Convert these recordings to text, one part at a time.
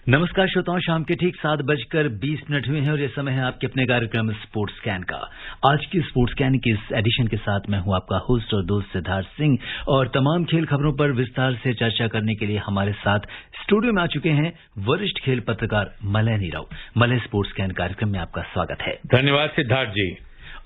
नमस्कार श्रोताओं, शाम के ठीक 7:20 हुए हैं और ये समय है आपके अपने कार्यक्रम स्पोर्ट्स स्कैन का। आज की स्पोर्ट्स स्कैन की इस एडिशन के साथ मैं हूं आपका होस्ट और दोस्त सिद्धार्थ सिंह, और तमाम खेल खबरों पर विस्तार से चर्चा करने के लिए हमारे साथ स्टूडियो में आ चुके हैं वरिष्ठ खेल पत्रकार Malay Nirav. Malay, sports scan कार्यक्रम में आपका स्वागत है। धन्यवाद सिद्धार्थ जी।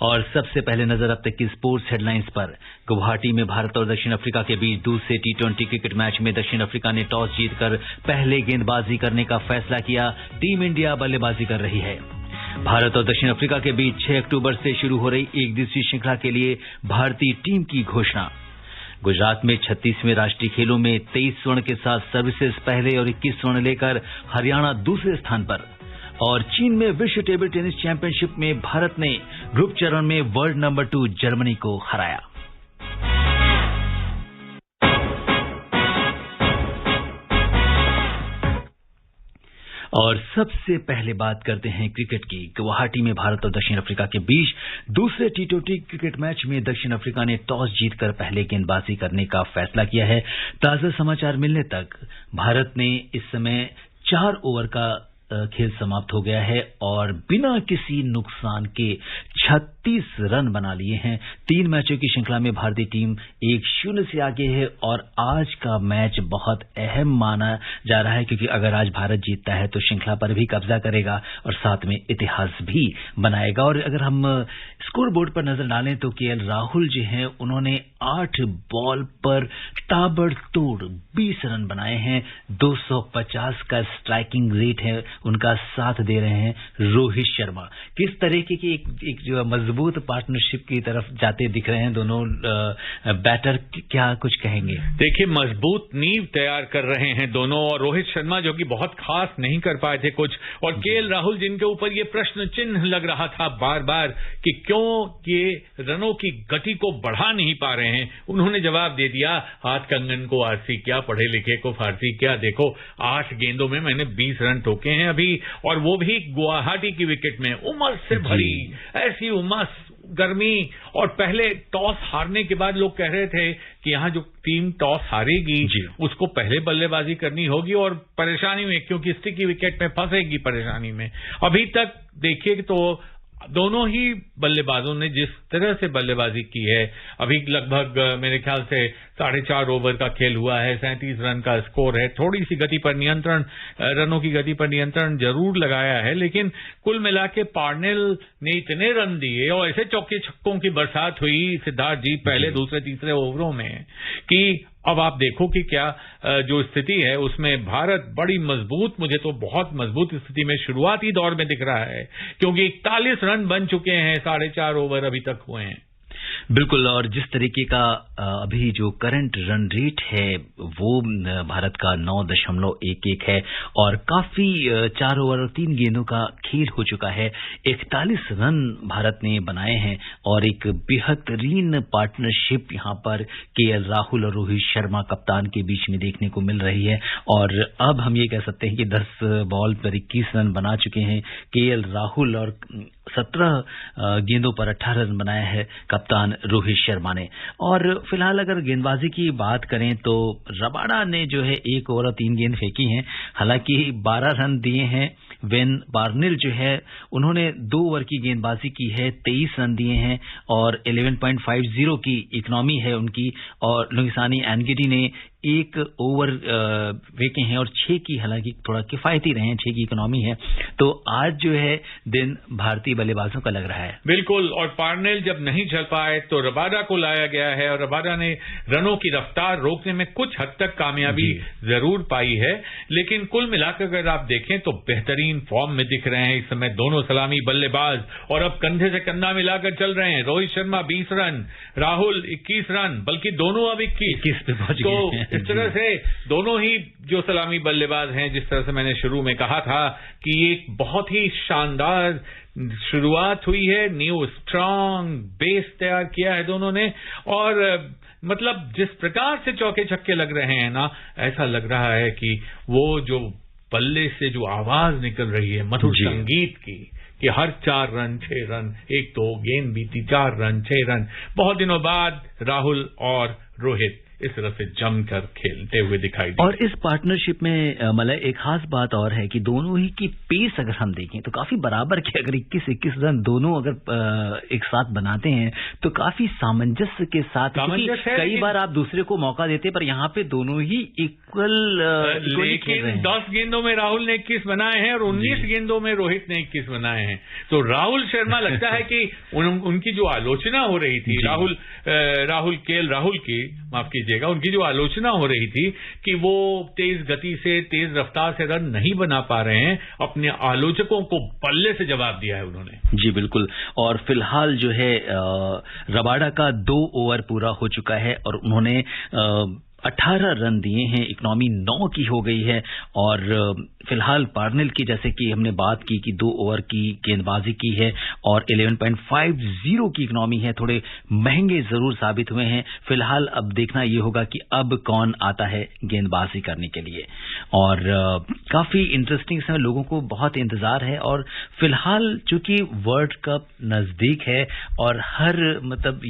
और सबसे पहले नजर अब तक की स्पोर्ट्स हेडलाइंस पर। गुवाहाटी में भारत और दक्षिण अफ्रीका के बीच दूसरे T20 क्रिकेट मैच में दक्षिण अफ्रीका ने टॉस जीतकर पहले गेंदबाजी करने का फैसला किया। टीम इंडिया बल्लेबाजी कर रही है। भारत और दक्षिण अफ्रीका के बीच 6 अक्टूबर से शुरू हो रही एक दिवसीय श्रृंखला के लिए भारतीय टीम की घोषणा। गुजरात में 36वें राष्ट्रीय खेलों में 23 स्वर्ण के साथ सर्विसेज पहले और 21 स्वर्ण लेकर हरियाणा दूसरे स्थान पर। और चीन में विश्व टेबल टेनिस चैंपियनशिप में भारत ने ग्रुप चरण में वर्ल्ड नंबर 2 जर्मनी को हराया। और सबसे पहले बात करते हैं क्रिकेट की। गुवाहाटी में भारत और दक्षिण अफ्रीका के बीच दूसरे T20 क्रिकेट मैच में दक्षिण अफ्रीका ने टॉस जीतकर पहले गेंदबाजी करने का फैसला किया है। ताजा समाचार मिलने तक भारत ने इस समय 4 ओवर का खेल समाप्त हो गया है और बिना किसी नुकसान के 36 रन बना लिए हैं। 3 मैचों की श्रृंखला में भारतीय टीम 1-0 से आगे है और आज का मैच बहुत अहम माना जा रहा है, क्योंकि अगर आज भारत जीतता है तो श्रृंखला पर भी कब्जा करेगा और साथ में इतिहास भी बनाएगा। और अगर हम स्कोर बोर्ड पर नजर डालें तो केएल राहुल जी हैं, उन्होंने 8 बॉल पर ताबड़तोड़ 20 रन बनाए हैं। 250 का स्ट्राइकिंग रेट है। उनका साथ दे रहे हैं रोहित शर्मा। किस तरीके की एक जो मजबूत पार्टनरशिप की तरफ जाते दिख रहे हैं दोनों बैटर, क्या कुछ कहेंगे? देखिए, मजबूत नींव तैयार कर रहे हैं दोनों, और रोहित शर्मा जो कि बहुत खास नहीं कर पाए थे कुछ, और केएल राहुल जिनके ऊपर ये प्रश्न चिन्ह लग रहा था बार बार कि क्यों ये रनों की गति को बढ़ा नहीं पा रहे हैं, उन्होंने जवाब दे दिया, हाथ कंगन को आरसी क्या, पढ़े लिखे को फारसी क्या। देखो, 8 गेंदों में मैंने 20 रन ठोके हैं अभी, और वो भी गुवाहाटी की विकेट में, उमस से भरी ऐसी उमस, गर्मी। और पहले टॉस हारने के बाद लोग कह रहे थे कि यहां जो टीम टॉस हारेगी उसको पहले बल्लेबाजी करनी होगी और परेशानी में, क्योंकि स्टिकी विकेट में फंसेगी परेशानी में। अभी तक देखिए तो दोनों ही बल्लेबाजों ने जिस तरह से बल्लेबाजी की है, अभी लगभग मेरे ख्याल से 4.5 ओवर का खेल हुआ है, 37 रन का स्कोर है। थोड़ी सी गति पर नियंत्रण, रनों की गति पर नियंत्रण जरूर लगाया है, लेकिन कुल मिला के पार्नेल ने इतने रन दिए और ऐसे चौके छक्कों की बरसात हुई सिद्धार्थ जी पहले, दूसरे, तीसरे ओवरों में, कि अब आप देखो कि क्या जो स्थिति है उसमें भारत बड़ी मजबूत, मुझे तो बहुत मजबूत स्थिति में शुरुआती दौर में दिख रहा है, क्योंकि 41 रन बन चुके हैं, 4.5 ओवर अभी तक हुए हैं। बिल्कुल, और जिस तरीके का अभी जो करंट रन रेट है वो भारत का 9.11 है और काफी 4 ओवर और 3 गेंदों का खेल हो चुका है। 41 रन भारत ने बनाए हैं और एक बेहतरीन पार्टनरशिप यहां पर केएल राहुल और रोहित शर्मा कप्तान के बीच में देखने को मिल रही है। और अब हम ये कह सकते हैं कि 10 बॉल पर 21 रन बना चुके हैं केएल राहुल, और 17 गेंदों पर 18 रन बनाया है कप्तान रोहित शर्मा ने। और फिलहाल अगर गेंदबाजी की बात करें तो रबाडा ने जो है 1 ओवर और 3 गेंद फेंकी हैं, हालांकि 12 रन दिए हैं। वेन बार्नेल जो है उन्होंने 2 ओवर की गेंदबाजी की है, 23 रन दिए हैं और 11.50 की इकोनॉमी है उनकी। और लुंगिसानी एनगिडी ने 1 ओवर फेंके हैं और 6 की, हालांकि थोड़ा किफायती रहे हैं, 6 की इकोनॉमी है। तो आज जो है दिन भारतीय बल्लेबाजों का लग रहा है। बिल्कुल, और पार्नेल जब नहीं चल पाए तो रबाडा को लाया गया है और रबाडा ने रनों की रफ्तार रोकने में कुछ हद तक कामयाबी जरूर पाई है, लेकिन कुल मिलाकर अगर आप देखें तो बेहतरीन फॉर्म में दिख रहे हैं इस समय दोनों सलामी बल्लेबाज, और अब कंधे से कंधा मिलाकर चल रहे हैं। रोहित शर्मा 20 रन, राहुल 21 रन, बल्कि दोनों अब 21 पे पहुंच गए। इस तरह से दोनों ही जो सलामी बल्लेबाज हैं, जिस तरह से मैंने शुरू में कहा था कि एक बहुत ही शानदार शुरुआत हुई है, न्यू स्ट्रांग बेस तैयार किया है दोनों ने। और मतलब जिस प्रकार से चौके छक्के लग रहे हैं ना, ऐसा लग रहा है कि वो जो बल्ले से जो आवाज निकल रही है मधुर संगीत की, कि हर 4 रन 6 रन, एक तो गेंद बीती 4 रन 6 रन, बहुत दिनों बाद राहुल और रोहित इस तरह से जमकर खेलते हुए दिखाई दिए। और इस पार्टनरशिप में मलय एक खास बात और है कि दोनों ही की पेस अगर हम देखें तो काफी बराबर के, अगर 21-21 रन दोनों अगर एक साथ बनाते हैं तो काफी सामंजस्य के साथ, कई बार आप दूसरे को मौका देते पर यहाँ पे दोनों ही इक्वल खेल रहे हैं। 10 गेंदों में राहुल ने 21 बनाए हैं और 19 गेंदों में रोहित ने 21 बनाए हैं। तो राहुल शर्मा लगता है कि उनकी जो आलोचना हो रही थी, राहुल की, माफ कीजिएगा, उनकी जो आलोचना हो रही थी कि वो तेज गति से, तेज रफ्तार से रन नहीं बना पा रहे हैं, अपने आलोचकों को बल्ले से जवाब दिया है उन्होंने। जी बिल्कुल। और फिलहाल जो है रबाडा का 2 ओवर पूरा हो चुका है और उन्होंने 18 रन दिए हैं, इकोनॉमी 9 की हो गई है। और फिलहाल पार्नेल की, जैसे कि हमने बात की कि 2 ओवर की गेंदबाजी की है और 11.50 की इकोनॉमी है, थोड़े महंगे जरूर साबित हुए हैं। फिलहाल अब देखना यह होगा कि अब कौन आता है गेंदबाजी करने के लिए। और काफी इंटरेस्टिंग समय, लोगों को बहुत इंतजार है। और फिलहाल चूंकि वर्ल्ड कप नजदीक है और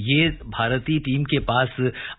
ये भारतीय टीम के पास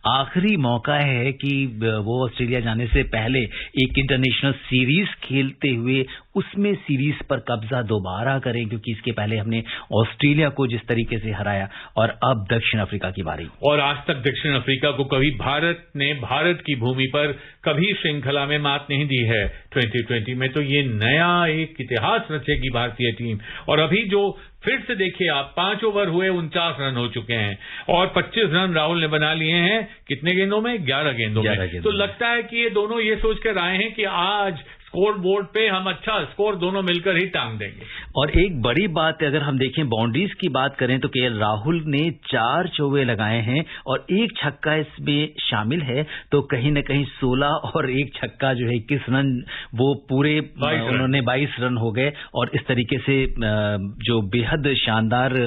आखिरी मौका है कि वो ऑस्ट्रेलिया जाने से पहले एक इंटरनेशनल सीरीज खेलते हुए उसमें सीरीज पर कब्जा दोबारा करें, क्योंकि इसके पहले हमने ऑस्ट्रेलिया को जिस तरीके से हराया और अब दक्षिण अफ्रीका की बारी। और आज तक दक्षिण अफ्रीका को कभी भारत की भूमि पर कभी श्रृंखला में मात नहीं दी है 2020 में। तो ये नया एक इतिहास रचेगी भारतीय टीम। और अभी जो फिर से देखिए आप, 5 ओवर हुए, 49 रन हो चुके हैं और 25 रन राहुल ने बना लिए हैं। कितने गेंदों में? 11 गेंदों में। तो लगता है कि ये दोनों ये सोच कर आए हैं कि आज स्कोर बोर्ड पे हम अच्छा स्कोर दोनों मिलकर ही टांग देंगे। और एक बड़ी बात, अगर हम देखें बाउंड्रीज की बात करें तो केएल राहुल ने 4 चौके लगाए हैं और 1 छक्का इसमें शामिल है। तो कहीं न कहीं 16 और 1 छक्का जो है 21 रन, वो पूरे उन्होंने 22 रन हो गए। और इस तरीके से जो बेहद शानदार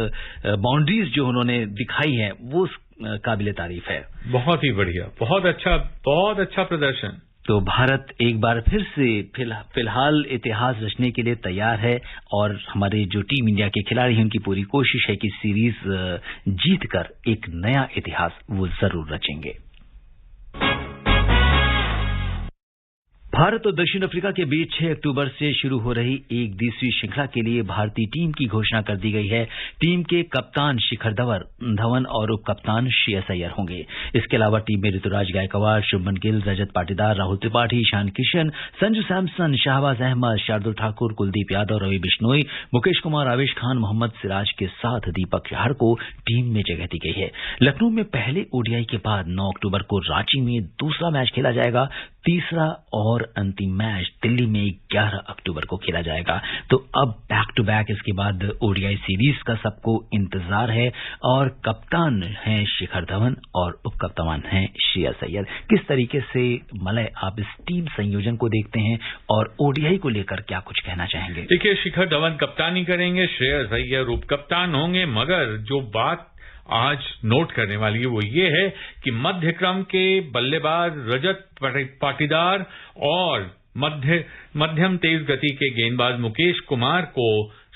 बाउंड्रीज जो उन्होंने दिखाई है वो काबिले तारीफ है। बहुत ही बढ़िया, बहुत अच्छा प्रदर्शन। तो भारत एक बार फिर से फिलहाल इतिहास रचने के लिए तैयार है और हमारे जो टीम इंडिया के खिलाड़ी हैं उनकी पूरी कोशिश है कि सीरीज जीतकर एक नया इतिहास वो जरूर रचेंगे। भारत और दक्षिण अफ्रीका के बीच 6 अक्टूबर से शुरू हो रही एक दिवसीय श्रृंखला के लिए भारतीय टीम की घोषणा कर दी गई है। टीम के कप्तान शिखर धवन और उप कप्तान श्रेयस अय्यर होंगे। इसके अलावा टीम में ऋतुराज गायकवाड़, शुभमन गिल, रजत पाटीदार, राहुल त्रिपाठी, ईशान किशन, संजू सैमसन, शाहबाज अहमद, शार्दुल ठाकुर, कुलदीप यादव, रवि बिश्नोई, मुकेश कुमार, आवेश खान, मोहम्मद सिराज के साथ दीपक चहर को टीम में जगह दी गई है। लखनऊ में पहले ओडीआई के बाद 9 अक्टूबर को रांची में दूसरा मैच खेला जाएगा। तीसरा और अंतिम मैच दिल्ली में 11 अक्टूबर को खेला जाएगा। तो अब बैक टू बैक इसके बाद ओडीआई सीरीज का सबको इंतजार है। और कप्तान हैं शिखर धवन और उप कप्तान हैं श्रेयस अय्यर। किस तरीके से मलय आप इस टीम संयोजन को देखते हैं और ओडीआई को लेकर क्या कुछ कहना चाहेंगे? देखिए, शिखर धवन कप्तानी करेंगे, श्रेयस अय्यर उप कप्तान होंगे। मगर जो बात आज नोट करने वाली है वो ये है कि मध्य क्रम के बल्लेबाज रजत पाटीदार और मध्यम तेज गति के गेंदबाज मुकेश कुमार को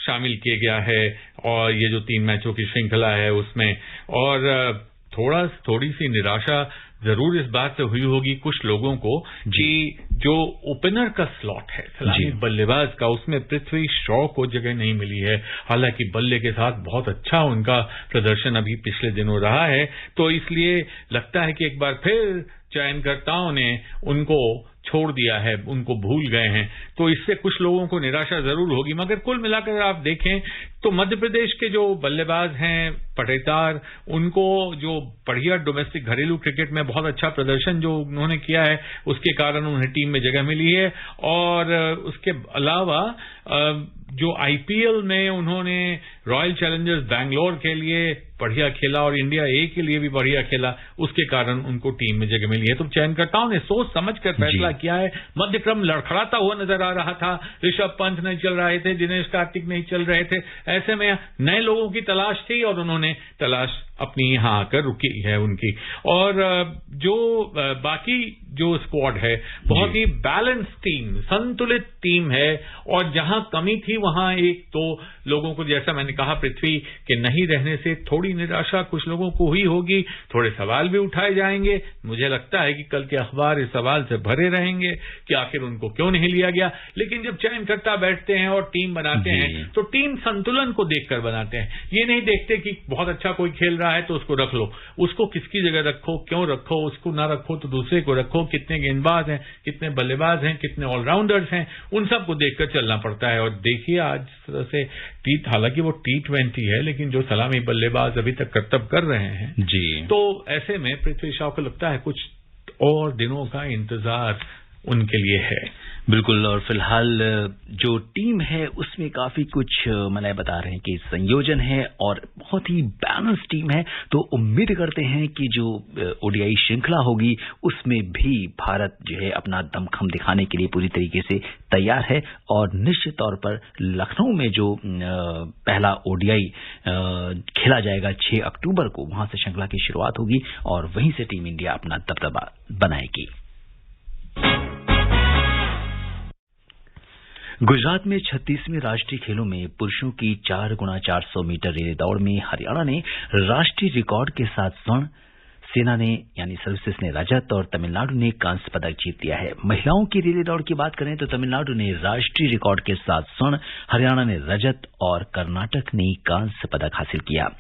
शामिल किया गया है। और ये जो 3 मैचों की श्रृंखला है उसमें, और थोड़ी सी निराशा जरूर इस बात से हुई होगी कुछ लोगों को कि जो ओपनर का स्लॉट है सलामी बल्लेबाज का, उसमें पृथ्वी शॉ को जगह नहीं मिली है। हालांकि बल्ले के साथ बहुत अच्छा उनका प्रदर्शन अभी पिछले दिनों रहा है। तो इसलिए लगता है कि एक बार फिर चयनकर्ताओं ने उनको छोड़ दिया है, उनको भूल गए हैं। तो इससे कुछ लोगों को निराशा जरूर होगी। मगर कुल मिलाकर आप देखें तो मध्य प्रदेश के जो बल्लेबाज हैं पटेदार, उनको जो बढ़िया डोमेस्टिक घरेलू क्रिकेट में बहुत अच्छा प्रदर्शन जो उन्होंने किया है उसके कारण उन्हें टीम में जगह मिली है। और उसके अलावा जो आईपीएल में उन्होंने रॉयल चैलेंजर्स बैंगलोर के लिए बढ़िया खेला और इंडिया ए के लिए भी बढ़िया खेला, उसके कारण उनको टीम में जगह मिली है। तो चयनकर्ताओं ने सोच समझकर फैसला किया है। मध्यक्रम लड़खड़ाता हुआ नजर आ रहा था, ऋषभ पंत नहीं चल रहे थे, दिनेश कार्तिक नहीं चल रहे थे। ऐसे में नए लोगों की तलाश थी और उन्होंने तलाश अपनी यहां आकर रुकी है उनकी। और जो बाकी जो स्क्वाड है बहुत ही बैलेंस टीम, संतुलित टीम है। और जहां कमी थी वहां एक तो लोगों को, जैसा मैंने कहा, पृथ्वी के नहीं रहने से थोड़ी निराशा कुछ लोगों को हुई होगी, थोड़े सवाल भी उठाए जाएंगे। मुझे लगता है कि कल के अखबार इस सवाल से भरे रहेंगे कि आखिर उनको क्यों नहीं लिया गया। लेकिन जब चयनकर्ता बैठते हैं और टीम बनाते हैं तो टीम संतुलन को देखकर बनाते हैं। ये नहीं देखते कि बहुत अच्छा कोई खेल रहा है तो उसको रख लो, उसको किसकी जगह रखो, क्यों रखो, उसको ना रखो तो दूसरे को रखो, कितने गेंदबाज हैं, कितने बल्लेबाज हैं, कितने ऑलराउंडर्स हैं, उन सबको देखकर चलना पड़ता है। और देखिए आज से हालांकि वो T20 है, लेकिन जो सलामी बल्लेबाज अभी तक करतब कर रहे हैं जी, तो ऐसे में पृथ्वी शॉ को लगता है कुछ और दिनों का इंतजार उनके लिए है। बिल्कुल। और फिलहाल जो टीम है उसमें काफी कुछ मलाय बता रहे हैं कि संयोजन है और बहुत ही बैलेंस टीम है, तो उम्मीद करते हैं कि जो ओडीआई श्रृंखला होगी उसमें भी भारत जो है अपना दमखम दिखाने के लिए पूरी तरीके से तैयार है। और निश्चित तौर पर लखनऊ में जो पहला ओडीआई खेला जाएगा 6 अक्टूबर को, वहां से श्रृंखला की शुरुआत होगी और वहीं से टीम इंडिया अपना दबदबा बनाएगी। गुजरात में 36वें राष्ट्रीय खेलों में पुरुषों की 4x400 मीटर रिले दौड़ में हरियाणा ने राष्ट्रीय रिकॉर्ड के साथ स्वर्ण, सेना ने यानी सर्विसेज ने रजत और तमिलनाडु ने कांस्य पदक जीत लिया है। महिलाओं की रिले दौड़ की बात करें तो तमिलनाडु ने राष्ट्रीय रिकॉर्ड के साथ स्वर्ण, हरियाणा ने रजत और कर्नाटक ने कांस्य पदक हासिल किया।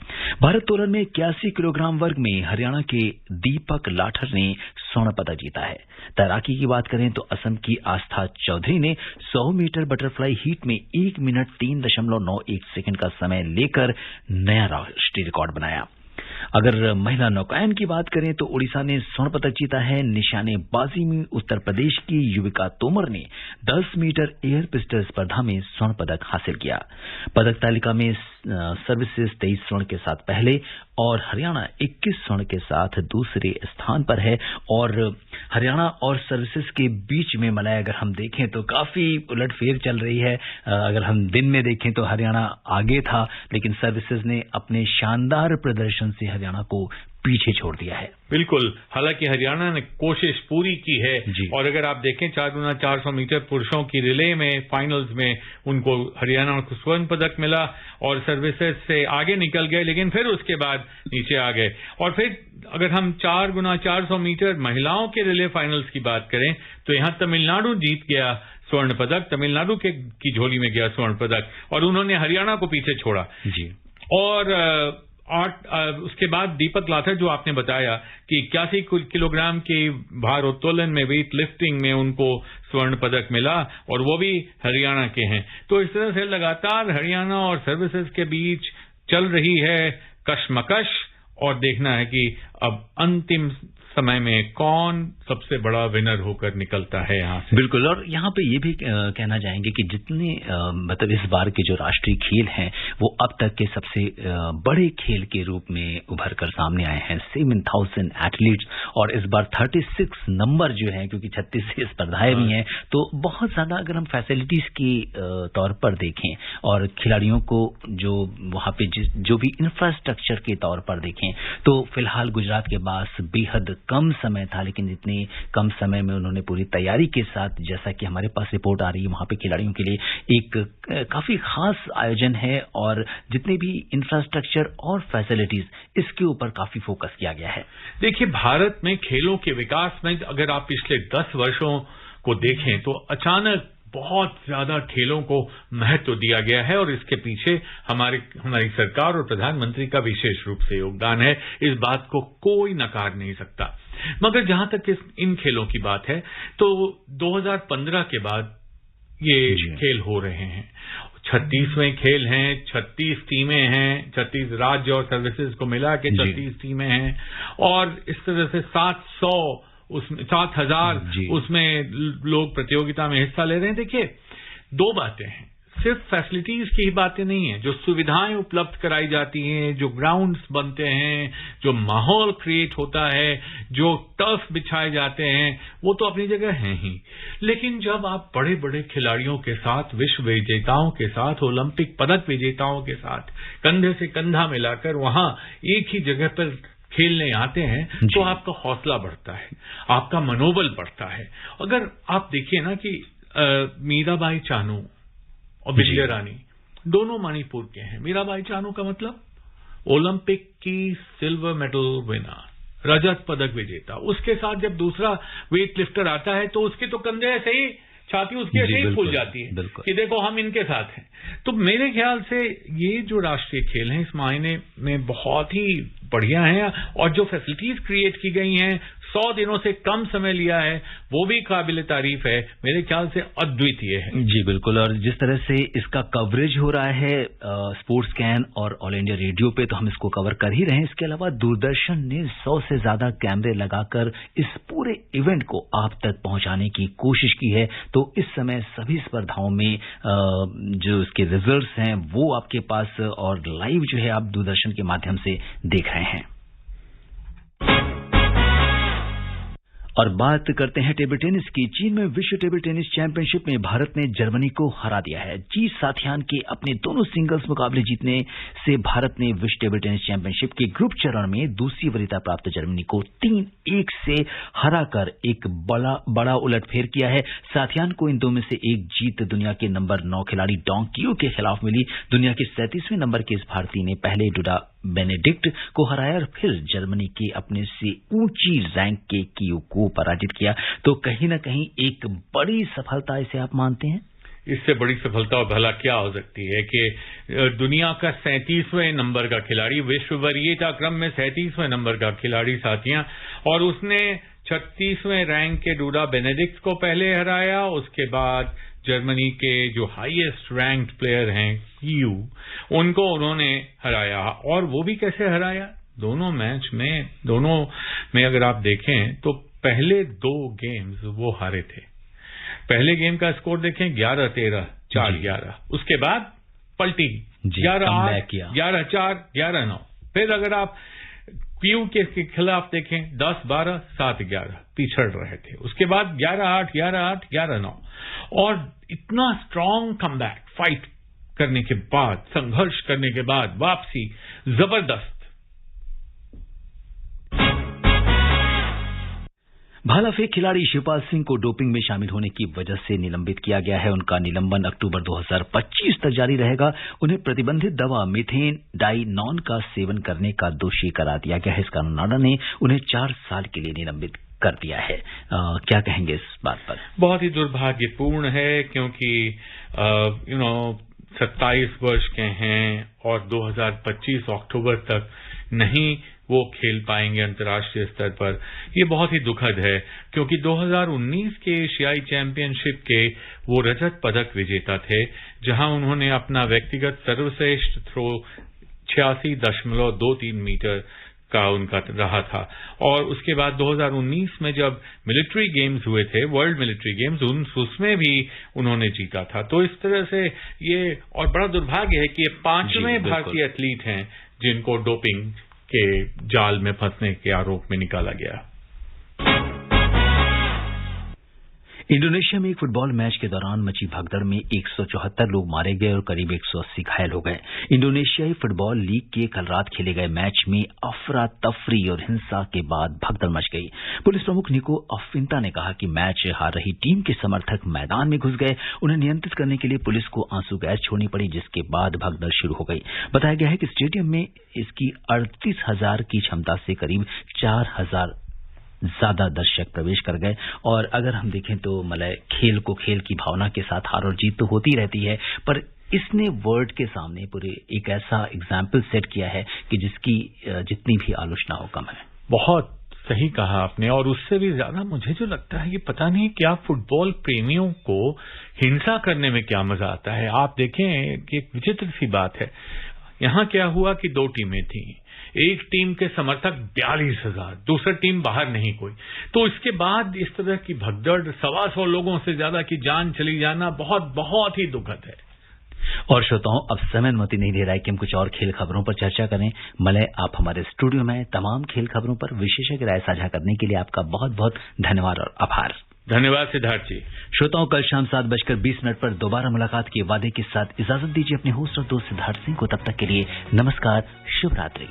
भारोत्तोलन में 81 किलोग्राम वर्ग में हरियाणा के दीपक लाठर ने स्वर्ण पदक जीता है। तैराकी की बात करें तो असम की आस्था चौधरी ने 100 मीटर बटरफ्लाई हीट में 1 मिनट 3.91 सेकंड का समय लेकर नया राष्ट्रीय रिकॉर्ड बनाया। अगर महिला नौकायन की बात करें तो ओडिशा ने स्वर्ण पदक जीता है। निशानेबाजी में उत्तर प्रदेश की युविका तोमर ने 10 मीटर एयर पिस्टल स्पर्धा में स्वर्ण पदक हासिल किया। पदक तालिका में सर्विसेज 23 स्वर्ण के साथ पहले और हरियाणा 21 स्वर्ण के साथ दूसरे स्थान पर है। और हरियाणा और सर्विसेज के बीच में मलाय अगर हम देखें तो काफी उलटफेर चल रही है। अगर हम दिन में देखें तो हरियाणा आगे था, लेकिन सर्विसेज ने अपने शानदार प्रदर्शन से हरियाणा को पीछे छोड़ दिया है। बिल्कुल, हालांकि हरियाणा ने कोशिश पूरी की है। और अगर आप देखें 4x400 मीटर पुरुषों की रिले में फाइनल्स में उनको हरियाणा को स्वर्ण पदक मिला और सर्विसेज से आगे निकल गए, लेकिन फिर उसके बाद नीचे आ गए। और फिर अगर हम 4x400 मीटर महिलाओं के रिले फाइनल्स की बात करें तो यहां तमिलनाडु जीत गया स्वर्ण पदक, तमिलनाडु की झोली में गया स्वर्ण पदक और उन्होंने हरियाणा को पीछे छोड़ा जी। और उसके बाद दीपक लाठर, जो आपने बताया कि 81 किलोग्राम के भारोत्तोलन में वेट लिफ्टिंग में उनको स्वर्ण पदक मिला और वो भी हरियाणा के हैं। तो इस तरह से लगातार हरियाणा और सर्विसेज के बीच चल रही है कशमकश और देखना है कि अब अंतिम समय में कौन सबसे बड़ा विनर होकर निकलता है यहां से। बिल्कुल। और यहां पे ये भी कहना चाहेंगे कि जितने मतलब इस बार के जो राष्ट्रीय खेल हैं वो अब तक के सबसे बड़े खेल के रूप में उभर कर सामने आए हैं। 7,000 एथलीट्स और इस बार 36 नंबर जो है, क्योंकि 36 स्पर्धाएं भी हैं, तो बहुत ज्यादा अगर हम फैसिलिटीज के तौर पर देखें और खिलाड़ियों को जो वहां पे जो भी इंफ्रास्ट्रक्चर के तौर पर देखें तो फिलहाल गुजरात के पास बेहद कम समय था, लेकिन इतने कम समय में उन्होंने पूरी तैयारी के साथ, जैसा कि हमारे पास रिपोर्ट आ रही है, वहां पे खिलाड़ियों के लिए एक काफी खास आयोजन है और जितने भी इंफ्रास्ट्रक्चर और फैसिलिटीज इसके ऊपर काफी फोकस किया गया है। देखिए, भारत में खेलों के विकास में अगर आप पिछले 10 वर्षों को देखें तो अचानक बहुत ज्यादा खेलों को महत्व दिया गया है और इसके पीछे हमारी सरकार और प्रधानमंत्री का विशेष रूप से योगदान है। इस बात को कोई नकार नहीं सकता। मगर जहां तक इन खेलों की बात है तो 2015 के बाद ये खेल हो रहे हैं। 36वें खेल हैं, 36 टीमें हैं, 36 राज्य और सर्विसेज को मिला के 36 टीमें हैं और इस तरह से 7,000 उसमें लोग प्रतियोगिता में हिस्सा ले रहे हैं। देखिए, 2 बातें हैं, सिर्फ फैसिलिटीज की ही बातें नहीं है, जो सुविधाएं उपलब्ध कराई जाती हैं, जो ग्राउंड्स बनते हैं, जो माहौल क्रिएट होता है, जो टर्फ बिछाए जाते हैं, वो तो अपनी जगह हैं ही। लेकिन जब आप बड़े बड़े खिलाड़ियों के साथ, विश्व विजेताओं के साथ, ओलंपिक पदक विजेताओं के साथ कंधे से कंधा मिलाकर वहां एक ही जगह पर खेलने आते हैं तो आपका हौसला बढ़ता है, आपका मनोबल बढ़ता है। अगर आप देखिए ना कि मीराबाई चानू और बिजली रानी दोनों मणिपुर के हैं। मीराबाई चानू का मतलब ओलंपिक की सिल्वर मेडल विनर, रजत पदक विजेता। उसके साथ जब दूसरा वेट लिफ्टर आता है तो उसके तो कंधे ऐसे ही, छाती उसकी ऐसे ही फूल जाती है कि देखो हम इनके साथ हैं। तो मेरे ख्याल से ये जो राष्ट्रीय खेल हैं इस मायने में बहुत ही बढ़िया है, और जो फैसिलिटीज क्रिएट की गई हैं, 100 दिनों से कम समय लिया है, वो भी काबिल तारीफ है, मेरे ख्याल से अद्वितीय है। जी बिल्कुल, और जिस तरह से इसका कवरेज हो रहा है स्पोर्ट्स कैन और ऑल इंडिया रेडियो पे, तो हम इसको कवर कर ही रहे हैं। इसके अलावा दूरदर्शन ने 100 से ज्यादा कैमरे लगाकर इस पूरे इवेंट को आप तक पहुंचाने की कोशिश की है। तो इस समय सभी स्पर्धाओं में जो इसके रिजल्ट्स हैं वो आपके पास, और लाइव जो है आप दूरदर्शन के माध्यम से देख रहे हैं। और बात करते हैं टेबल टेनिस की। चीन में विश्व टेबल टेनिस चैंपियनशिप में भारत ने जर्मनी को हरा दिया है। जी साथियान के अपने दोनों सिंगल्स मुकाबले जीतने से भारत ने विश्व टेबल टेनिस चैंपियनशिप के ग्रुप चरण में दूसरी वरीयता प्राप्त जर्मनी को 3-1 से हराकर एक बड़ा उलटफेर किया है। साथियान को इन दो में से एक जीत दुनिया के नंबर 9 खिलाड़ी डोंग कियो के खिलाफ मिली। दुनिया के 37वें नंबर के इस भारतीय ने पहले डुडा बेनेडिक्ट को हराया और फिर जर्मनी के अपने से ऊंची रैंक के कियो को पराजित किया। तो कहीं न कहीं एक बड़ी सफलता इसे आप मानते हैं? इससे बड़ी सफलता भला क्या हो सकती है कि दुनिया का 37वें नंबर का खिलाड़ी, विश्व वरीयता क्रम में 37वें नंबर का खिलाड़ी साथियां, और उसने 36वें रैंक के डूडा बेनेडिक्ट को पहले हराया। उसके बाद जर्मनी के जो हाईएस्ट रैंक्ड प्लेयर हैं कियो, उनको उन्होंने हराया। और वो भी कैसे हराया? दोनों में अगर आप देखें तो पहले 2 गेम्स वो हारे थे। पहले गेम का स्कोर देखें 11-13, 4-11। उसके बाद पलटी 11-8, 11-4, 11-9। फिर अगर आप कियो के खिलाफ देखें 10-12, 7-11 पिछड़ रहे थे। उसके बाद 11-8, 11-8, 11-9, और इतना स्ट्रांग कमबैक फाइट करने के बाद, संघर्ष करने के बाद वापसी जबरदस्त। भाला फेंक खिलाड़ी शिवपाल सिंह को डोपिंग में शामिल होने की वजह से निलंबित किया गया है। उनका निलंबन अक्टूबर 2025 तक जारी रहेगा। उन्हें प्रतिबंधित दवा मीथेन डाइनॉन का सेवन करने का दोषी करार दिया गया है। इस कानून ने उन्हें 4 साल के लिए निलंबित कर दिया है। क्या कहेंगे इस बात पर? बहुत ही दुर्भाग्यपूर्ण है, क्योंकि 27 वर्ष के हैं और 2025 अक्टूबर तक नहीं वो खेल पाएंगे अंतर्राष्ट्रीय स्तर पर। ये बहुत ही दुखद है, क्योंकि 2019 के एशियाई चैंपियनशिप के वो रजत पदक विजेता थे, जहां उन्होंने अपना व्यक्तिगत सर्वश्रेष्ठ थ्रो 86.23 मीटर का उनका रहा था। और उसके बाद 2019 में जब मिलिट्री गेम्स हुए थे, वर्ल्ड मिलिट्री गेम्स, उसमें भी उन्होंने जीता था। तो इस तरह से ये, और बड़ा दुर्भाग्य है कि ये 5वें भारतीय एथलीट हैं जिनको डोपिंग के जाल में फंसने के आरोप में निकाला गया। इंडोनेशिया में एक फुटबॉल मैच के दौरान मची भगदड़ में 174 लोग मारे गए और करीब 180 घायल हो गए। इंडोनेशियाई फुटबॉल लीग के कल रात खेले गए मैच में अफरा तफरी और हिंसा के बाद भगदड़ मच गई। पुलिस प्रमुख निको अफिंता ने कहा कि मैच हार रही टीम के समर्थक मैदान में घुस गए। उन्हें नियंत्रित करने के लिए पुलिस को आंसू गैस छोड़नी पड़ी, जिसके बाद भगदड़ शुरू हो गई। बताया गया है कि स्टेडियम में इसकी 38,000 की क्षमता से करीब 4,000 ज्यादा दर्शक प्रवेश कर गए। और अगर हम देखें तो खेल को खेल की भावना के साथ हार और जीत तो होती रहती है, पर इसने वर्ल्ड के सामने पूरे एक ऐसा एग्जाम्पल सेट किया है कि जिसकी जितनी भी आलोचना हो कम है। बहुत सही कहा आपने, और उससे भी ज्यादा मुझे जो लगता है कि पता नहीं क्या फुटबॉल प्रेमियों को हिंसा करने में क्या मजा आता है। आप देखें कि एक विचित्र सी बात है। यहां क्या हुआ कि 2 टीमें थी, एक टीम के समर्थक 42,000, दूसरी टीम बाहर नहीं कोई। तो इसके बाद इस तरह की भगदड़, 125 लोगों से ज्यादा की जान चली जाना बहुत बहुत ही दुखद है। और श्रोताओं, अब समय अनुमति नहीं दे रहा है कि हम कुछ और खेल खबरों पर चर्चा करें। मलय, आप हमारे स्टूडियो में तमाम खेल खबरों पर विशेषज्ञ राय साझा करने के लिए आपका बहुत बहुत धन्यवाद और आभार। धन्यवाद सिद्धार्थ जी। श्रोताओं, कल शाम 7:20 पर दोबारा मुलाकात के वादे के साथ इजाजत दीजिए अपने होस्ट और दोस्त सिद्धार्थ सिंह को। तब तक के लिए नमस्कार, शुभ रात्रि।